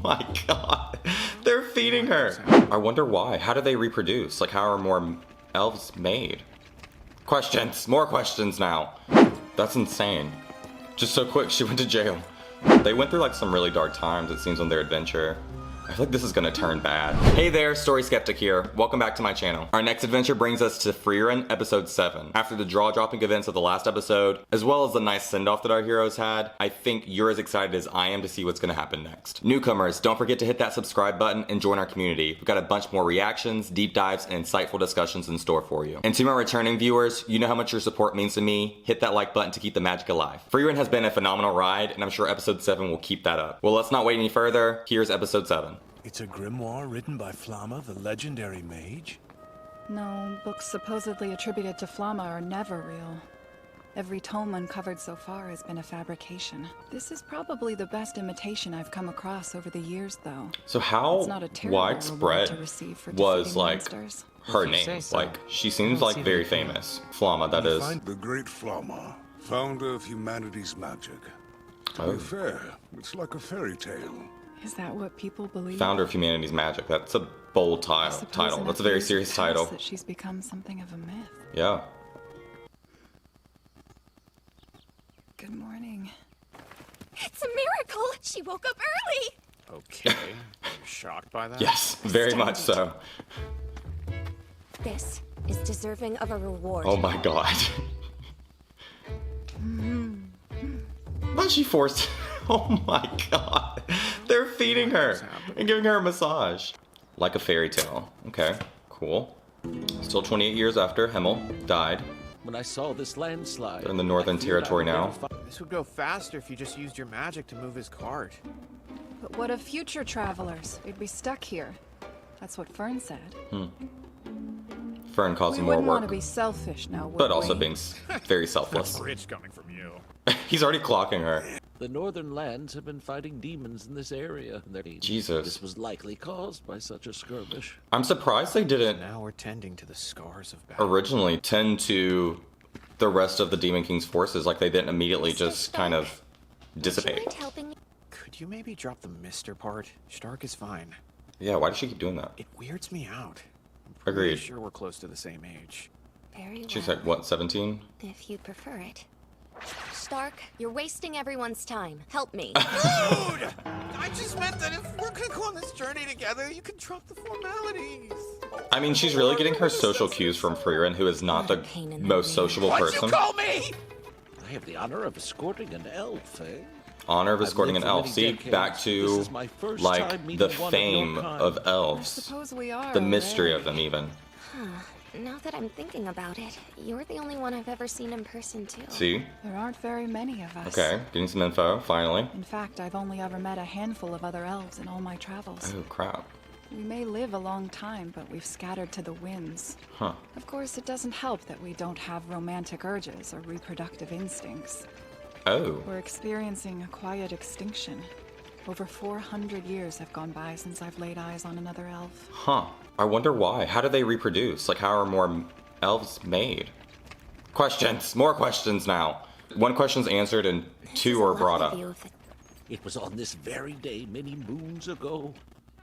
my god. They're feeding her. I wonder why. How do they reproduce? Like, how are more elves made? Questions. More questions now. That's insane. Just so quick, she went to jail. They went through like some really dark times, it seems, on their adventure. I feel like this is gonna turn bad. Hey there, Story Skeptic here. Welcome back to my channel. Our next adventure brings us to Frieren, episode 7. After the jaw-dropping events of the last episode, as well as the nice send-off that our heroes had, I think you're as excited as I am to see what's gonna happen next. Newcomers, don't forget to hit that subscribe button and join our community. We've got a bunch more reactions, deep dives, and insightful discussions in store for you. And to my returning viewers, you know how much your support means to me. Hit that like button to keep the magic alive. Frieren has been a phenomenal ride, and I'm sure episode 7 will keep that up. Well, let's not wait any further. Here's episode 7. It's a grimoire written by Flamma, the legendary mage? No, books supposedly attributed to Flamma are never real. Every tome uncovered so far has been a fabrication. This is probably the best imitation I've come across over the years, though. So how widespread was like her name? So. Like, she seems like very famous. Flamma, that is. The great Flamma, founder of humanity's magic. To be fair, it's like a fairy tale. Is that what people believe? Founder of humanity's magic. That's a bold title. That's a very serious title. That she's become something of a myth. Yeah. Good morning. It's a miracle! She woke up early! Okay. Are you shocked by that? Yes, very much so. This is deserving of a reward. Oh my god. But she forced. Oh my god. They're feeding her and giving her a massage. Like a fairy tale. Okay, cool. Still 28 years after Himmel died. When I saw this landslide, They're in the Northern Territory now. This would go faster if you just used your magic to move his cart. But what of future travelers? They'd be stuck here. That's what Fern said. Fern causing We more wouldn't want work, to be selfish now, would but also we? being very selfless. Rich coming from you. He's already clocking her. the northern lands have been fighting demons in this area. Jesus. This was likely caused by such a skirmish. I'm surprised they didn't Now we're tending to the scars of battle. originally tend to the rest of the Demon King's forces. Like, they didn't immediately just kind of Would you dissipate. mind helping me? Could you maybe drop the Mr. part? Stark is fine. Yeah, why does she keep doing that? It weirds me out. I'm pretty Agreed. sure we're close to the same age. Very well. She's like, what, 17? If you'd prefer it. Stark, you're wasting everyone's time. Help me. Dude! I just meant that if we're gonna go on this journey together, you can drop the formalities. I mean, she's really getting her social cues from Frieren, who is not the most sociable What'd person. you call me? I have the honor of escorting an elf, eh? Honor of escorting an I've lived elf. for See, many decades. back This to, is my first like, time meeting the one of your fame kind. of I elves. suppose we are. The mystery already. of them, even. Now that I'm thinking about it, you're the only one I've ever seen in person, too. See? There aren't very many of us. Okay, getting some info, finally. In fact, I've only ever met a handful of other elves in all my travels. Oh, crap. We may live a long time, but we've scattered to the winds. Huh. Of course, it doesn't help that we don't have romantic urges or reproductive instincts. Oh. We're experiencing a quiet extinction. Over 400 years have gone by since I've laid eyes on another elf. Huh. I wonder why. How do they reproduce? Like, how are more elves made? Questions. More questions now. One question's answered and two are brought up. It was on this very day many moons ago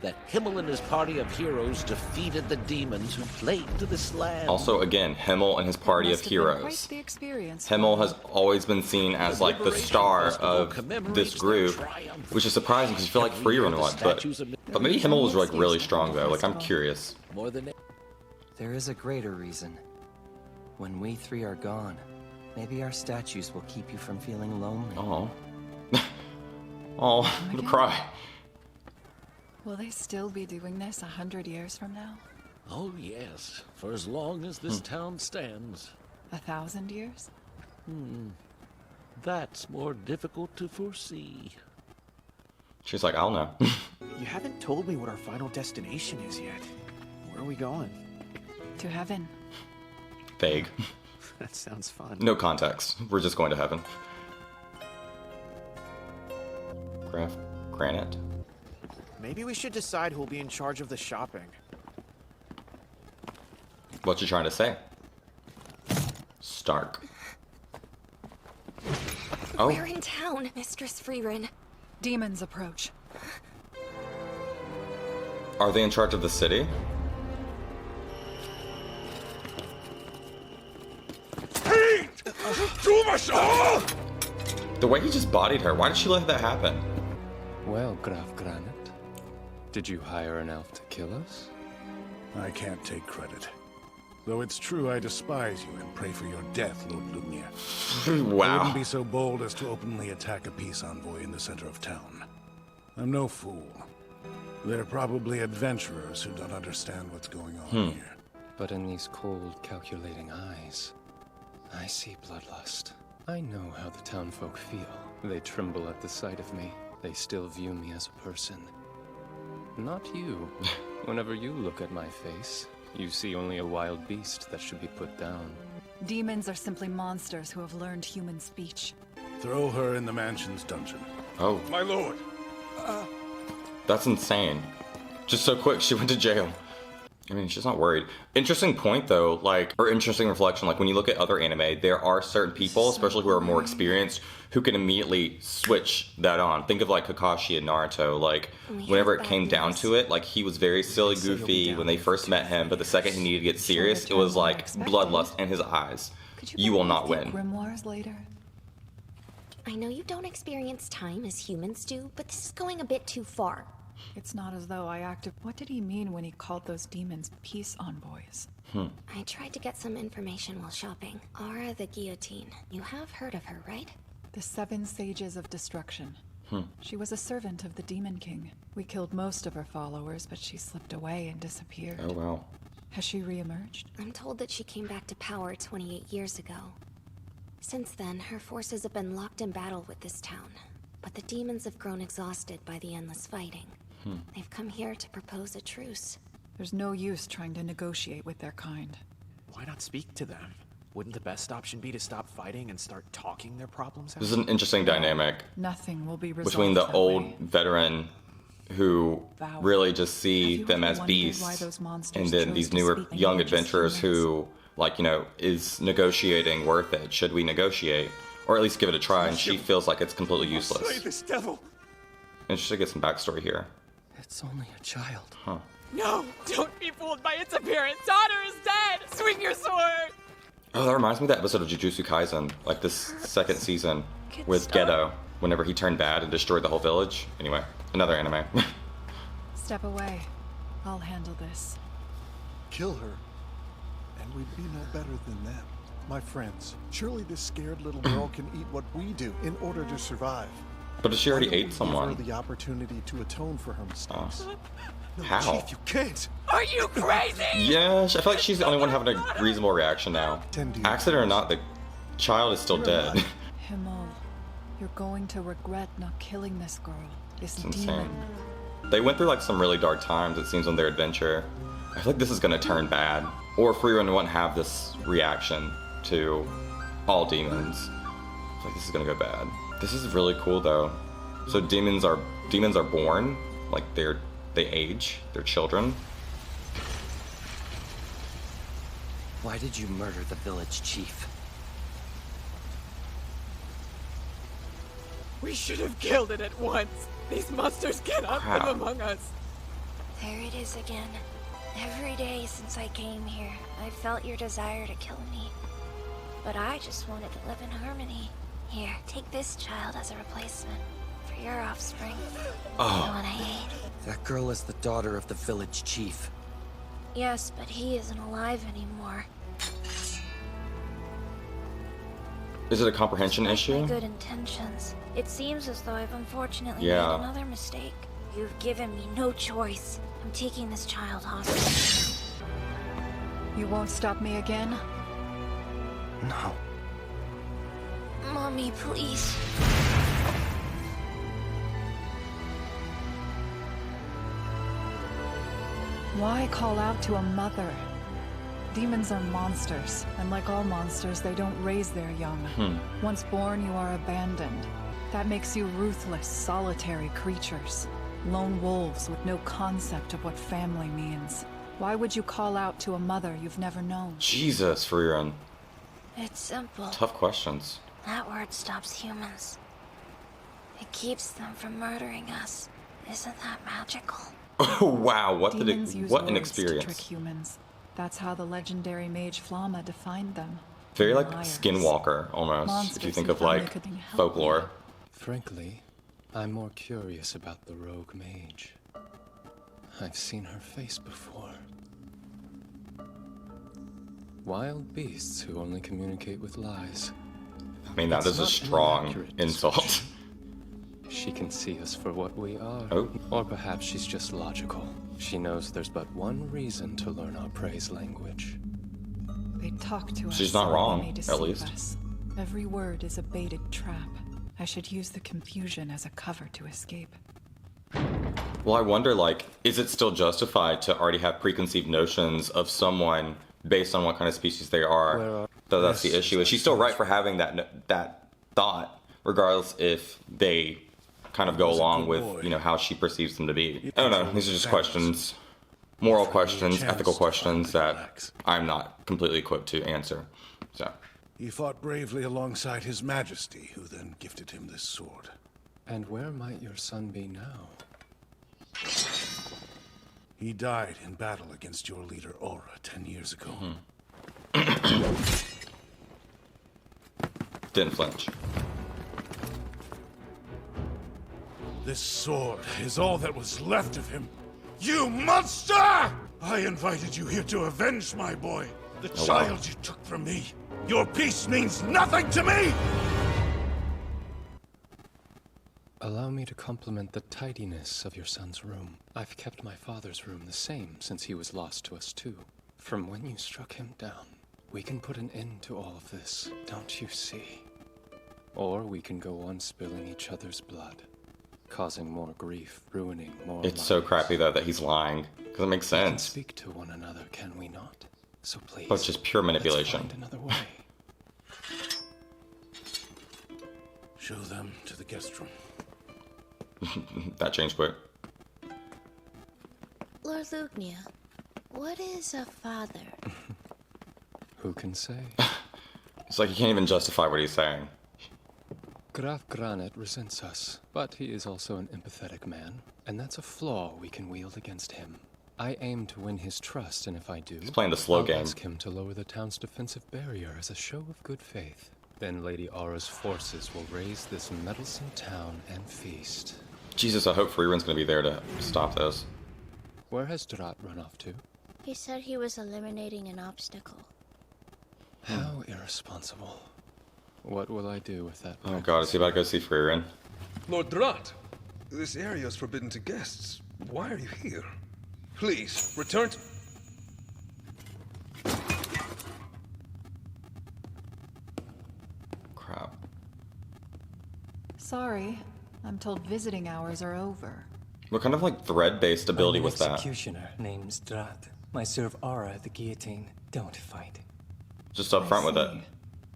that Himmel and his party of heroes defeated the demons who plagued this land. Also, again, Himmel and his party of Must have been quite heroes. the experience. Himmel has always been seen as like the star of this group, which is surprising because you feel like Frieren would, but maybe Himmel was like really strong though. Like, I'm curious. More than There is a greater reason. When we three are gone, maybe our statues will keep you from feeling lonely. Oh. Oh, I'm gonna cry. Will they still be doing this 100 years from now? Oh yes, for as long as this town stands. 1,000 years? That's more difficult to foresee. She's like, I'll know. You haven't told me what our final destination is yet. Where are we going? To heaven. Vague. That sounds fun. No context. We're just going to heaven. Granite. Maybe we should decide who'll be in charge of the shopping. What you trying to say? Stark. Oh. We're in town, Mistress Frieren. Demons approach. Are they in charge of the city? The way he just bodied her, why did she let that happen? Well, Graf Granite, did you hire an elf to kill us? I can't take credit. Though it's true I despise you and pray for your death, Lord Lumnia. I Wow. wouldn't be so bold as to openly attack a peace envoy in the center of town. I'm no fool. They're probably adventurers who don't understand what's going on here. But in these cold, calculating eyes, I see bloodlust. I know how the townfolk feel. They tremble at the sight of me. They still view me as a person. Not you. Whenever you look at my face, you see only a wild beast that should be put down. Demons are simply monsters who have learned human speech. Throw her in the mansion's dungeon. Oh, My lord! that's insane. Just so quick, she went to jail. I mean, she's not worried. Interesting point, though, like, or interesting reflection, like, when you look at other anime, there are certain people, especially who are more experienced, who can immediately switch that on. Think of, like, Kakashi and Naruto. Like, whenever it came down to it, like, he was very silly, goofy when they first met him, but the second he needed to get serious, it was, like, bloodlust in his eyes. You will not win. Grimoires later? I know you don't experience time as humans do, but this is going a bit too far. It's not as though I acted. What did he mean when he called those demons peace envoys? I tried to get some information while shopping. Aura the Guillotine. You have heard of her, right? The 7 Sages of Destruction. She was a servant of the Demon King. We killed most of her followers, but she slipped away and disappeared. Oh, wow. Has she reemerged? I'm told that she came back to power 28 years ago. Since then, her forces have been locked in battle with this town. But the demons have grown exhausted by the endless fighting. They've come here to propose a truce. There's no use trying to negotiate with their kind. Why not speak to them? Wouldn't the best option be to stop fighting and start talking their problems out? This is an interesting dynamic Nothing will be resolved between the that old way. veteran who really just see Have you them ever as wondered why beasts, those monsters and then chose these to newer speak young languages adventurers humans? who, like, you know, is negotiating worth it? Should we negotiate? Or at least give it a try, and she feels like it's completely Slay useless. this devil! Interesting to get some backstory here. It's only a child. No! Don't be fooled by its appearance! Honor is dead! Swing your sword! Oh, that reminds me of that episode of Jujutsu Kaisen, like this second season with Geto, whenever he turned bad and destroyed the whole village. Anyway, another anime. Step away. I'll handle this. Kill her, and we'd be no better than them. My friends, surely this scared little girl can eat what we do in order to survive. But she already Why don't ate we someone. Give her the opportunity to atone for her mistakes. No, How? Chief, you can't. Are you crazy? Yeah, I feel like she's the only one having a reasonable reaction now. Accident or not, the child is still dead. Himmel, you're going to regret not killing this girl. This It's insane. demon. They went through like some really dark times, it seems, on their adventure. I feel like this is gonna turn bad. Or Frieren wouldn't have this reaction to all demons. I feel like this is gonna go bad. This is really cool though. So demons are born, like they age, they're children. Why did you murder the village chief? We should have killed it at once. These monsters cannot Crap. live among us. There it is again. Every day since I came here, I've felt your desire to kill me. But I just wanted to live in harmony. Here, take this child as a replacement for your offspring. The one I ate. That girl is the daughter of the village chief. Yes, but he isn't alive anymore. Is it a comprehension My issue? good intentions. It seems as though I've unfortunately Yeah. made another mistake. You've given me no choice. I'm taking this child hostage. You won't stop me again? No. Mommy, please. Why call out to a mother? Demons are monsters, and like all monsters, they don't raise their young. Once born, you are abandoned. That makes you ruthless, solitary creatures. Lone wolves with no concept of what family means. Why would you call out to a mother you've never known? Jesus, Frieren. It's simple. Tough questions. That word stops humans. It keeps them from murdering us. Isn't that magical? Oh wow, what Demons use what an words to experience. trick humans. That's how the legendary mage Flamma defined them. Very like Liars. Skinwalker almost, Monsters if you think who of thought they like couldn't help folklore. Frankly, I'm more curious about the rogue mage. I've seen her face before. Wild beasts who only communicate with lies. I mean, that is a strong insult. She can see us for what we are. Oh. Or perhaps she's just logical. She knows there's but one reason to learn our praise language. They talk to us. She's not so they wrong, may at deceive least. us. Every word is a baited trap. I should use the confusion as a cover to escape. Well, I wonder, like, is it still justified to already have preconceived notions of someone based on what kind of species they are? Though that's the issue. Is she still right for having that thought, regardless if they kind of go along with, you know, how she perceives them to be? I don't know. These are just questions, moral questions, ethical questions that I'm not completely equipped to answer. So. He fought bravely alongside His Majesty, who then gifted him this sword. And where might your son be now? He died in battle against your leader, Aura, 10 years ago. Didn't flinch. This sword is all that was left of him. You monster! I invited you here to avenge my boy, the child you took from me. Your peace means nothing to me! Allow me to compliment the tidiness of your son's room. I've kept my father's room the same since he was lost to us too. From when you struck him down, we can put an end to all of this, don't you see? Or we can go on spilling each other's blood, causing more grief, ruining more It's lives. so crappy though that he's lying, because it makes We can sense. speak to one another, can we not? So please, But it's just pure manipulation. let's find another way. Show them to the guest room. That changed quick. Lord Lugnia, what is a father? Who can say? It's like he can't even justify what he's saying. Graf Granite resents us, but he is also an empathetic man, and that's a flaw we can wield against him. I aim to win his trust, and if I do, He's playing the slow I'll game. ask him to lower the town's defensive barrier as a show of good faith. Then Lady Aura's forces will raise this meddlesome town and feast. Jesus, I hope Frieren's gonna be there to stop this. Where has Drat run off to? He said he was eliminating an obstacle. How irresponsible. What will I do with that? Oh god, is he about to go see Frieren? Lord Drat, this area is forbidden to guests. Why are you here? Please, return to... Crap. Sorry, I'm told visiting hours are over. What kind of like thread-based ability I'm an was that? executioner named Drat. I serve Aura at the guillotine. Don't fight. Just up front with it.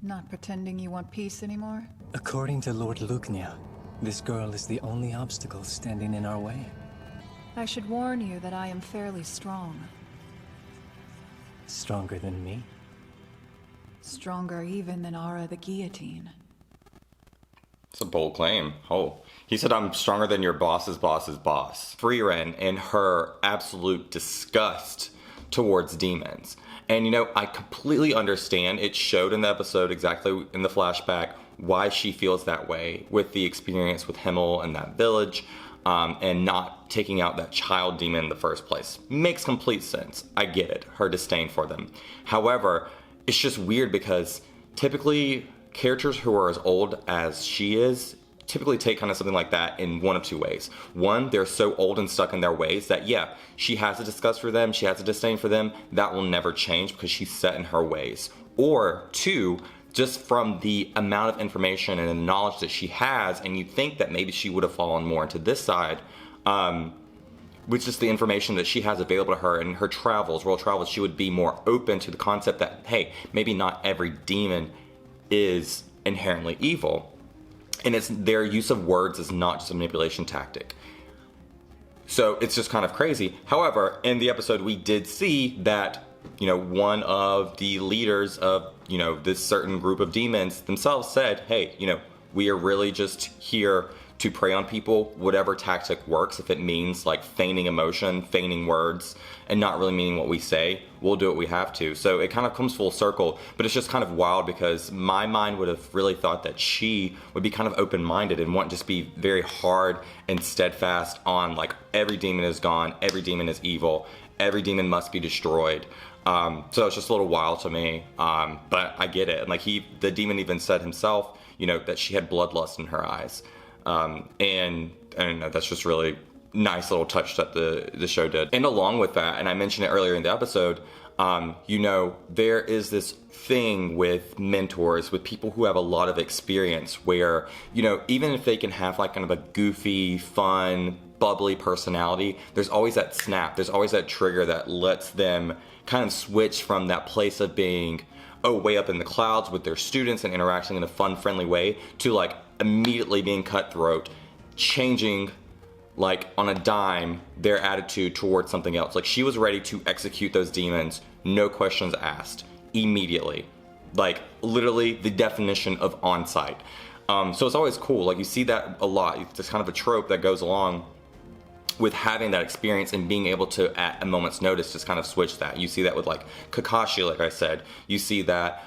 Not pretending you want peace anymore? According to Lord Lugnia, this girl is the only obstacle standing in our way. I should warn you that I am fairly strong. Stronger than me? Stronger even than Aura the guillotine. It's a bold claim. Oh. He said, I'm stronger than your boss's boss's boss. Frieren and her absolute disgust towards demons. And you know, I completely understand. It showed in the episode, exactly in the flashback, why she feels that way with the experience with Himmel and that village, and not taking out that child demon in the first place. Makes complete sense. I get it. Her disdain for them. However, it's just weird because typically characters who are as old as she is typically take kind of something like that in one of two ways. One, they're so old and stuck in their ways that, yeah, she has a disgust for them, she has a disdain for them, that will never change because she's set in her ways. Or two, just from the amount of information and the knowledge that she has, and you think that maybe she would have fallen more into this side, with just the information that she has available to her in her travels, world travels, she would be more open to the concept that, hey, maybe not every demon is inherently evil. And it's their use of words is not just a manipulation tactic. So it's just kind of crazy. However, in the episode, we did see that, you know, one of the leaders of, you know, this certain group of demons themselves said, hey, you know, we are really just here to prey on people, whatever tactic works. If it means like feigning emotion, feigning words, and not really meaning what we say, we'll do what we have to. So it kind of comes full circle, but it's just kind of wild because my mind would have really thought that she would be kind of open-minded and want to just be very hard and steadfast on like every demon is gone, every demon is evil, every demon must be destroyed. So it's just a little wild to me, but I get it. And like the demon even said himself, you know, that she had bloodlust in her eyes. And I don't know, that's just really nice little touch that the show did. And along with that, and I mentioned it earlier in the episode, you know, there is this thing with mentors, with people who have a lot of experience where, you know, even if they can have like kind of a goofy, fun, bubbly personality, there's always that snap, there's always that trigger that lets them kind of switch from that place of being, oh, way up in the clouds with their students and interacting in a fun, friendly way, to like immediately being cutthroat, changing like on a dime their attitude towards something else. Like she was ready to execute those demons, no questions asked, immediately. Like literally the definition of on-site. So it's always cool, like you see that a lot. It's kind of a trope that goes along with having that experience and being able to, at a moment's notice, just kind of switch that. You see that with like Kakashi, like I said. You see that,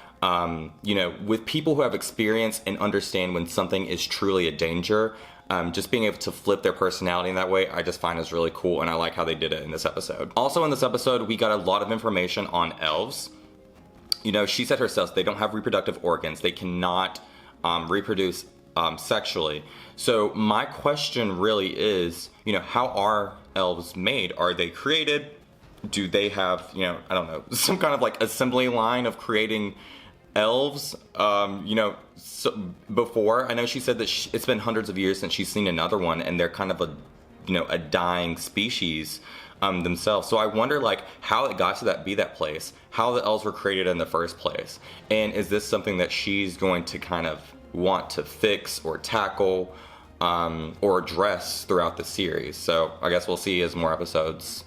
you know, with people who have experience and understand when something is truly a danger, just being able to flip their personality in that way, I just find is really cool, and I like how they did it in this episode. Also in this episode, we got a lot of information on elves. You know, she said herself, they don't have reproductive organs. They cannot reproduce sexually. So my question really is, you know, how are elves made? Are they created? Do they have, you know, I don't know, some kind of like assembly line of creating elves? You know, so before, I know she said that it's been hundreds of years since she's seen another one, and they're kind of a, you know, a dying species themselves. So I wonder like how it got to that place, how the elves were created in the first place, and is this something that she's going to kind of want to fix or tackle or address throughout the series. So I guess we'll see as more episodes,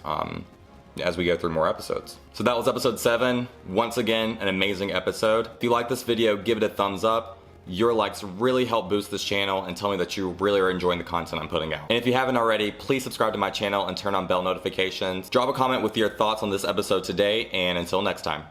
as we go through more episodes. So that was episode 7. Once again, an amazing episode. If you like this video, give it a thumbs up. Your likes really help boost this channel and tell me that you really are enjoying the content I'm putting out. And if you haven't already, please subscribe to my channel and turn on bell notifications. Drop a comment with your thoughts on this episode today, and until next time.